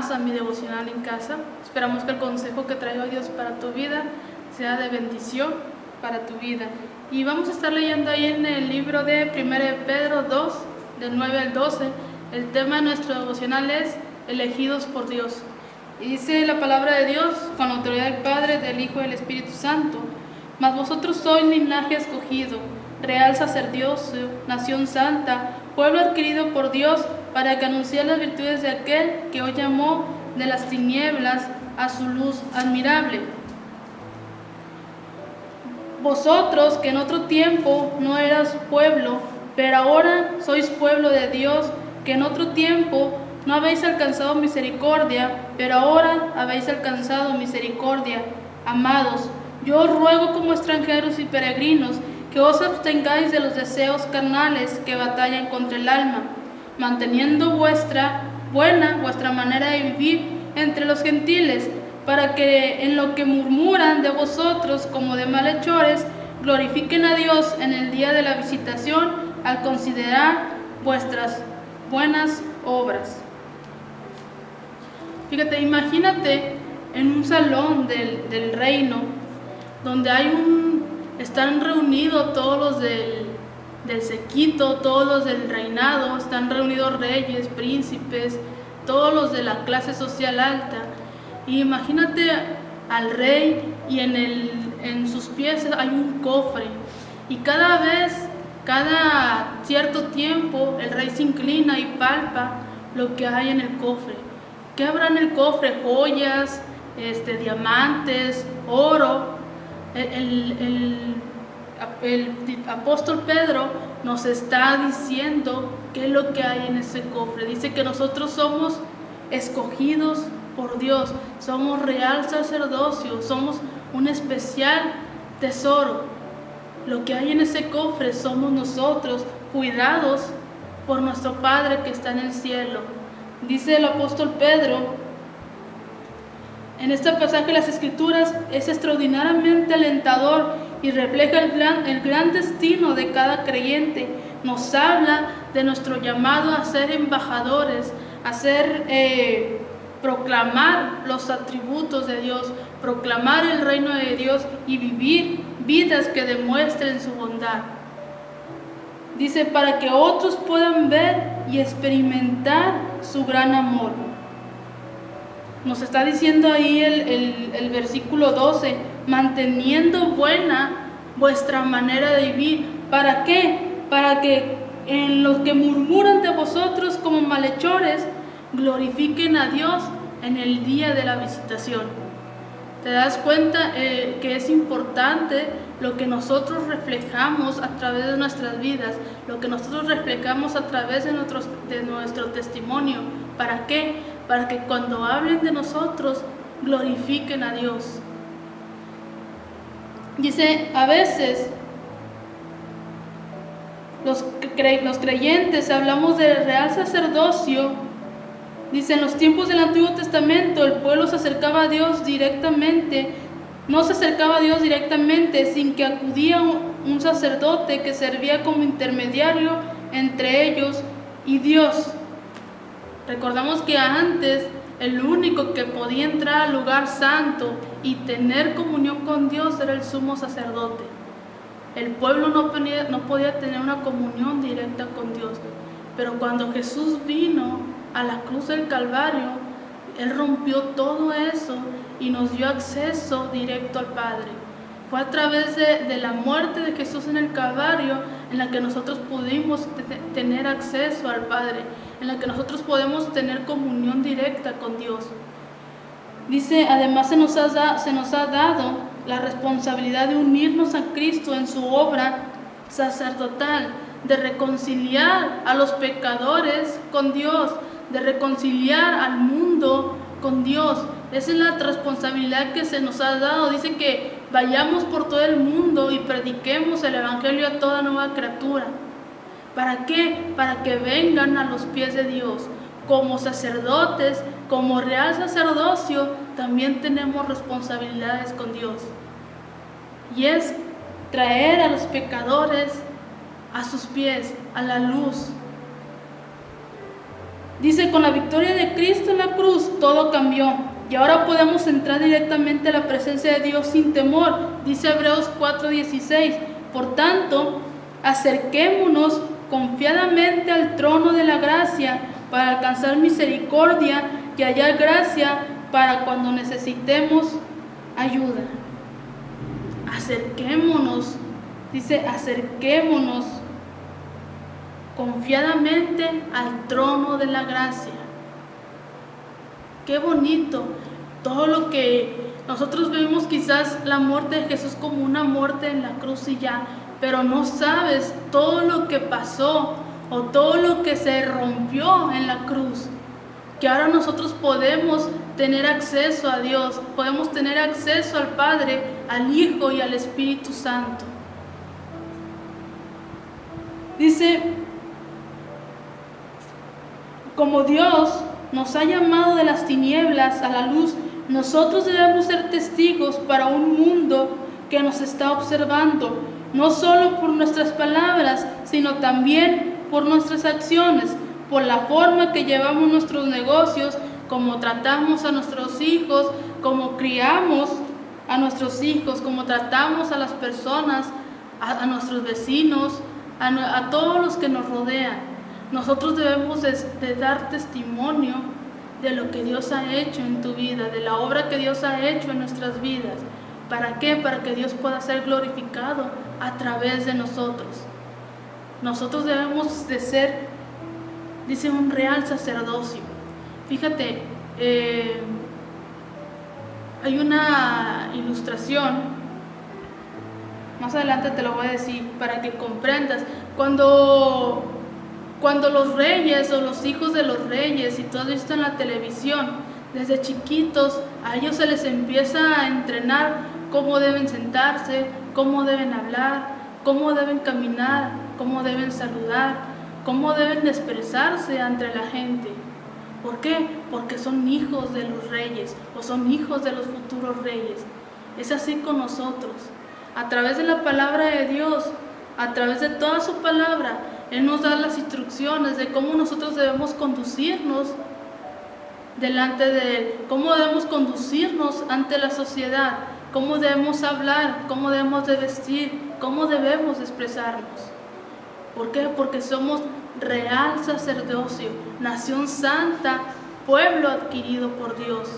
más a mi devocional en casa. Esperamos que el consejo que trae hoy Dios para tu vida sea de bendición para tu vida. Y vamos a estar leyendo ahí en el libro de 1 de Pedro 2, del 9 al 12. El tema de nuestro devocional es elegidos por Dios. Y dice la palabra de Dios con la autoridad del Padre, del Hijo y del Espíritu Santo: mas vosotros sois linaje escogido, real sacerdocio, nación santa, pueblo adquirido por Dios, para que anunciéis las virtudes de aquel que os llamó de las tinieblas a su luz admirable. Vosotros que en otro tiempo no eras pueblo, pero ahora sois pueblo de Dios, que en otro tiempo no habéis alcanzado misericordia, pero ahora habéis alcanzado misericordia. Amados, yo os ruego como extranjeros y peregrinos que os abstengáis de los deseos carnales que batallan contra el alma, manteniendo vuestra manera de vivir entre los gentiles, para que en lo que murmuran de vosotros como de malhechores, glorifiquen a Dios en el día de la visitación al considerar vuestras buenas obras. Fíjate, imagínate en un salón del reino donde están reunidos todos los del séquito, todos los del reinado, están reunidos reyes, príncipes, todos los de la clase social alta. Y imagínate al rey y en sus pies hay un cofre. Y cada cierto tiempo, el rey se inclina y palpa lo que hay en el cofre. ¿Qué habrá en el cofre? Joyas, diamantes, oro. El apóstol Pedro nos está diciendo qué es lo que hay en ese cofre. Dice que nosotros somos escogidos por Dios, somos real sacerdocio, somos un especial tesoro. Lo que hay en ese cofre somos nosotros, cuidados por nuestro Padre que está en el cielo. Dice el apóstol Pedro en este pasaje de las Escrituras: es extraordinariamente alentador y refleja el gran destino de cada creyente. Nos habla de nuestro llamado a ser embajadores, a proclamar los atributos de Dios, proclamar el reino de Dios y vivir vidas que demuestren su bondad. Dice, para que otros puedan ver y experimentar su gran amor. Nos está diciendo ahí el versículo 12, manteniendo buena vuestra manera de vivir. ¿Para qué? Para que en los que murmuran de vosotros como malhechores, glorifiquen a Dios en el día de la visitación. ¿Te das cuenta que es importante lo que nosotros reflejamos a través de nuestras vidas, lo que nosotros reflejamos a través de nuestro testimonio? ¿Para qué? Para que cuando hablen de nosotros, glorifiquen a Dios. Dice, a veces los creyentes hablamos del real sacerdocio. Dice, en los tiempos del Antiguo Testamento el pueblo se acercaba a Dios directamente, no se acercaba a Dios directamente sin que acudía un sacerdote que servía como intermediario entre ellos y Dios. Recordamos que antes el único que podía entrar al lugar santo y tener comunión con Dios era el sumo sacerdote. El pueblo no podía tener una comunión directa con Dios. Pero cuando Jesús vino a la cruz del Calvario, Él rompió todo eso y nos dio acceso directo al Padre. Fue a través de la muerte de Jesús en el Calvario en la que nosotros pudimos tener acceso al Padre, en la que nosotros podemos tener comunión directa con Dios. Dice, además se nos ha dado la responsabilidad de unirnos a Cristo en su obra sacerdotal, de reconciliar a los pecadores con Dios, de reconciliar al mundo con Dios. Esa es la responsabilidad que se nos ha dado. Dice que vayamos por todo el mundo y prediquemos el evangelio a toda nueva criatura. ¿Para qué? Para que vengan a los pies de Dios. Como sacerdotes, como real sacerdocio, también tenemos responsabilidades con Dios. Y es traer a los pecadores a sus pies, a la luz. Dice, con la victoria de Cristo en la cruz, todo cambió. Y ahora podemos entrar directamente a la presencia de Dios sin temor. Dice Hebreos 4:16. Por tanto, acerquémonos confiadamente al trono de la gracia para alcanzar misericordia y hallar gracia para cuando necesitemos ayuda. Acerquémonos, dice, acerquémonos confiadamente al trono de la gracia. Qué bonito. Todo lo que nosotros vemos, quizás la muerte de Jesús como una muerte en la cruz y ya, pero no sabes todo lo que pasó o todo lo que se rompió en la cruz, que ahora nosotros podemos tener acceso a Dios, podemos tener acceso al Padre, al Hijo y al Espíritu Santo. Dice, como Dios nos ha llamado de las tinieblas a la luz, nosotros debemos ser testigos para un mundo que nos está observando, no solo por nuestras palabras, sino también por nuestras acciones, por la forma que llevamos nuestros negocios, cómo tratamos a nuestros hijos, cómo criamos a nuestros hijos, cómo tratamos a las personas, a nuestros vecinos, a todos los que nos rodean. Nosotros debemos de dar testimonio de lo que Dios ha hecho en tu vida, de la obra que Dios ha hecho en nuestras vidas. ¿Para qué? Para que Dios pueda ser glorificado a través de nosotros. Nosotros debemos de ser, dice, un real sacerdocio. Fíjate, hay una ilustración, más adelante te lo voy a decir para que comprendas. Cuando los reyes o los hijos de los reyes, y todo esto en la televisión, desde chiquitos a ellos se les empieza a entrenar cómo deben sentarse, cómo deben hablar, cómo deben caminar, cómo deben saludar, cómo deben expresarse ante la gente. ¿Por qué? Porque son hijos de los reyes o son hijos de los futuros reyes. Es así con nosotros. A través de la palabra de Dios, a través de toda su palabra, Él nos da las instrucciones de cómo nosotros debemos conducirnos delante de Él, cómo debemos conducirnos ante la sociedad, cómo debemos hablar, cómo debemos de vestir, cómo debemos de expresarnos. ¿Por qué? Porque somos real sacerdocio, nación santa, pueblo adquirido por Dios.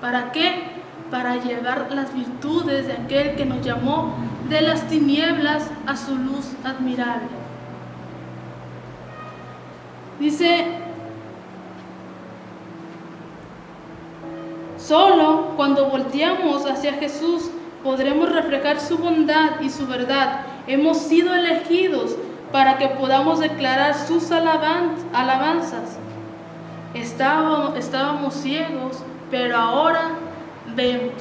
¿Para qué? Para llevar las virtudes de aquel que nos llamó de las tinieblas a su luz admirable. Dice, solo cuando volteamos hacia Jesús podremos reflejar su bondad y su verdad. Hemos sido elegidos para que podamos declarar sus alabanzas. Estábamos ciegos, pero ahora vemos.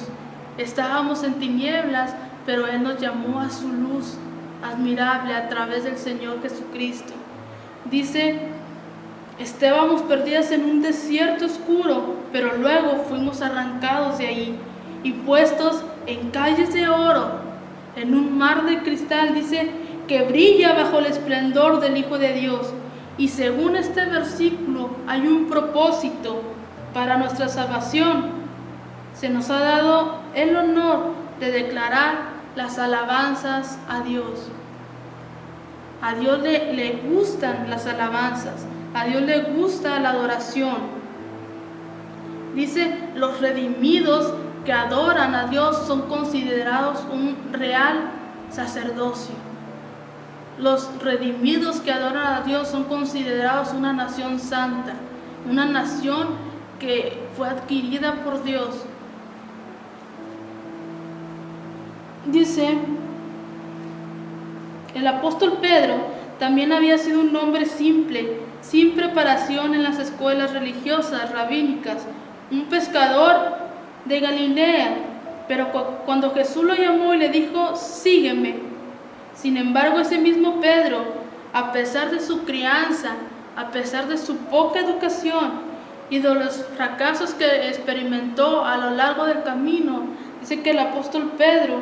Estábamos en tinieblas, pero Él nos llamó a su luz admirable a través del Señor Jesucristo. Dice, estábamos perdidas en un desierto oscuro, pero luego fuimos arrancados de ahí y puestos en calles de oro, en un mar de cristal, dice, que brilla bajo el esplendor del Hijo de Dios. Y según este versículo hay un propósito para nuestra salvación. Se nos ha dado el honor de declarar las alabanzas a Dios. A Dios le gustan las alabanzas, a Dios le gusta la adoración. Dice, los redimidos que adoran a Dios son considerados un real sacerdocio. Los redimidos que adoran a Dios son considerados una nación santa, una nación que fue adquirida por Dios. Dice, el apóstol Pedro también había sido un hombre simple, sin preparación en las escuelas religiosas, rabínicas, un pescador de Galilea, pero cuando Jesús lo llamó y le dijo, sígueme. Sin embargo, ese mismo Pedro, a pesar de su crianza, a pesar de su poca educación y de los fracasos que experimentó a lo largo del camino, dice que el apóstol Pedro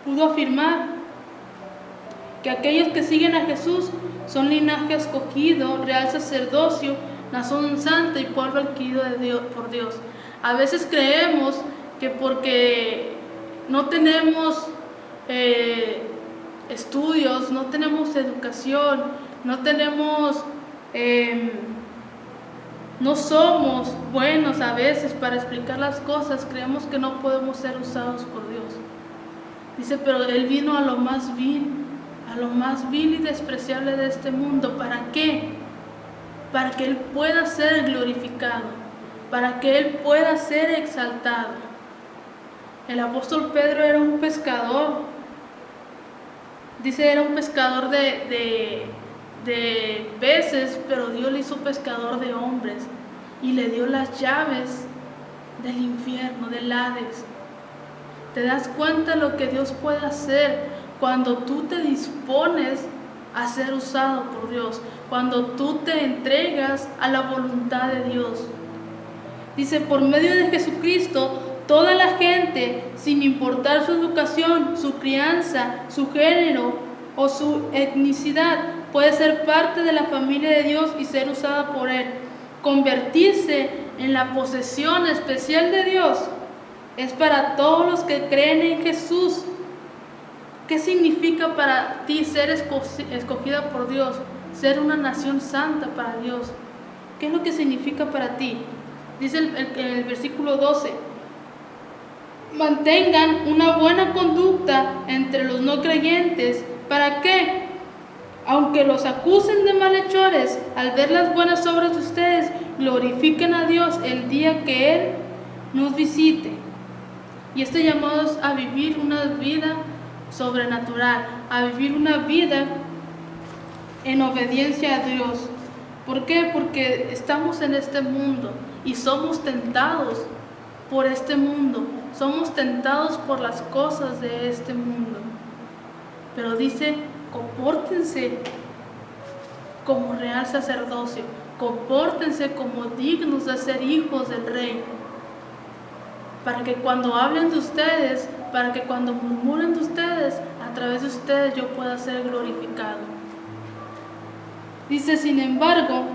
pudo afirmar que aquellos que siguen a Jesús son linaje escogido, real sacerdocio, nación santa y pueblo adquirido de Dios, por Dios. A veces creemos que porque no tenemos estudios, no tenemos educación, no somos buenos a veces para explicar las cosas, creemos que no podemos ser usados por Dios. Dice, pero Él vino a lo más vil y despreciable de este mundo. ¿Para qué? Para que Él pueda ser glorificado, para que Él pueda ser exaltado. El apóstol Pedro era un pescador. Dice, era un pescador de peces, pero Dios le hizo pescador de hombres y le dio las llaves del infierno, del Hades. ¿Te das cuenta lo que Dios puede hacer cuando tú te dispones a ser usado por Dios? Cuando tú te entregas a la voluntad de Dios. Dice, por medio de Jesucristo, toda la gente, sin importar su educación, su crianza, su género o su etnicidad, puede ser parte de la familia de Dios y ser usada por Él. Convertirse en la posesión especial de Dios es para todos los que creen en Jesús. ¿Qué significa para ti ser escogida por Dios? Ser una nación santa para Dios. ¿Qué es lo que significa para ti? Dice el versículo 12. Mantengan una buena conducta entre los no creyentes. ¿Para qué? Aunque los acusen de malhechores, al ver las buenas obras de ustedes, glorifiquen a Dios el día que Él nos visite. Y este llamado es a vivir una vida sobrenatural, a vivir una vida en obediencia a Dios. ¿Por qué? Porque estamos en este mundo y somos tentados por este mundo, somos tentados por las cosas de este mundo. Pero dice, compórtense como real sacerdocio, compórtense como dignos de ser hijos del Rey, para que cuando hablen de ustedes, para que cuando murmuren de ustedes, a través de ustedes yo pueda ser glorificado. Dice, sin embargo,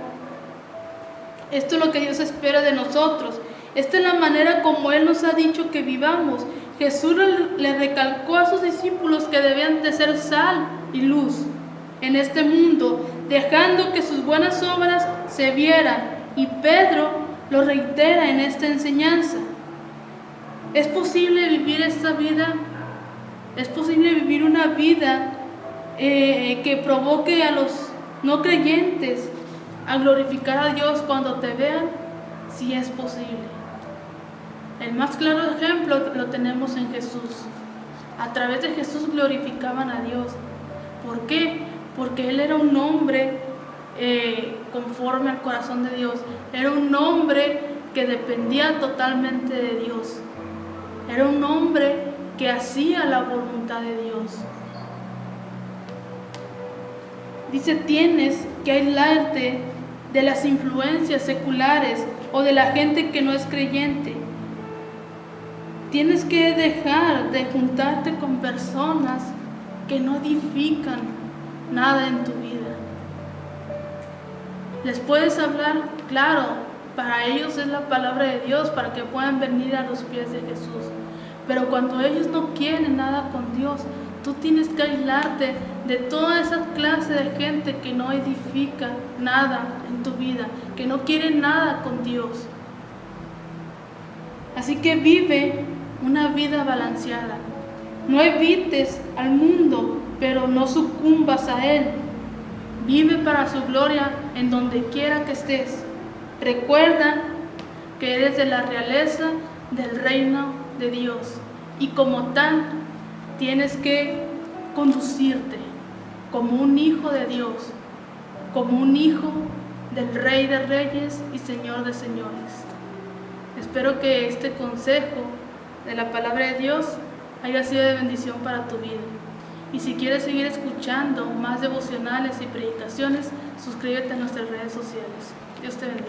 esto es lo que Dios espera de nosotros. Esta es la manera como Él nos ha dicho que vivamos. Jesús le recalcó a sus discípulos que debían de ser sal y luz en este mundo, dejando que sus buenas obras se vieran. Y Pedro lo reitera en esta enseñanza. ¿Es posible vivir esta vida? ¿Es posible vivir una vida que provoque a los no creyentes a glorificar a Dios cuando te vean? Sí es posible. El más claro ejemplo lo tenemos en Jesús. A través de Jesús glorificaban a Dios. ¿Por qué? Porque Él era un hombre conforme al corazón de Dios. Era un hombre que dependía totalmente de Dios. Era un hombre que hacía la voluntad de Dios. Dice, tienes que aislarte de las influencias seculares o de la gente que no es creyente. Tienes que dejar de juntarte con personas que no edifican nada en tu vida. Les puedes hablar, claro, para ellos es la palabra de Dios, para que puedan venir a los pies de Jesús. Pero cuando ellos no quieren nada con Dios, tú tienes que aislarte de toda esa clase de gente que no edifica nada en tu vida, que no quiere nada con Dios. Así que vive una vida balanceada. No evites al mundo, pero no sucumbas a él. Vive para su gloria en donde quiera que estés. Recuerda que eres de la realeza del reino de Dios y como tal tienes que conducirte como un hijo de Dios, como un hijo del Rey de Reyes y Señor de Señores. Espero que este consejo de la palabra de Dios haya sido de bendición para tu vida. Y si quieres seguir escuchando más devocionales y predicaciones, suscríbete a nuestras redes sociales. Dios te bendiga.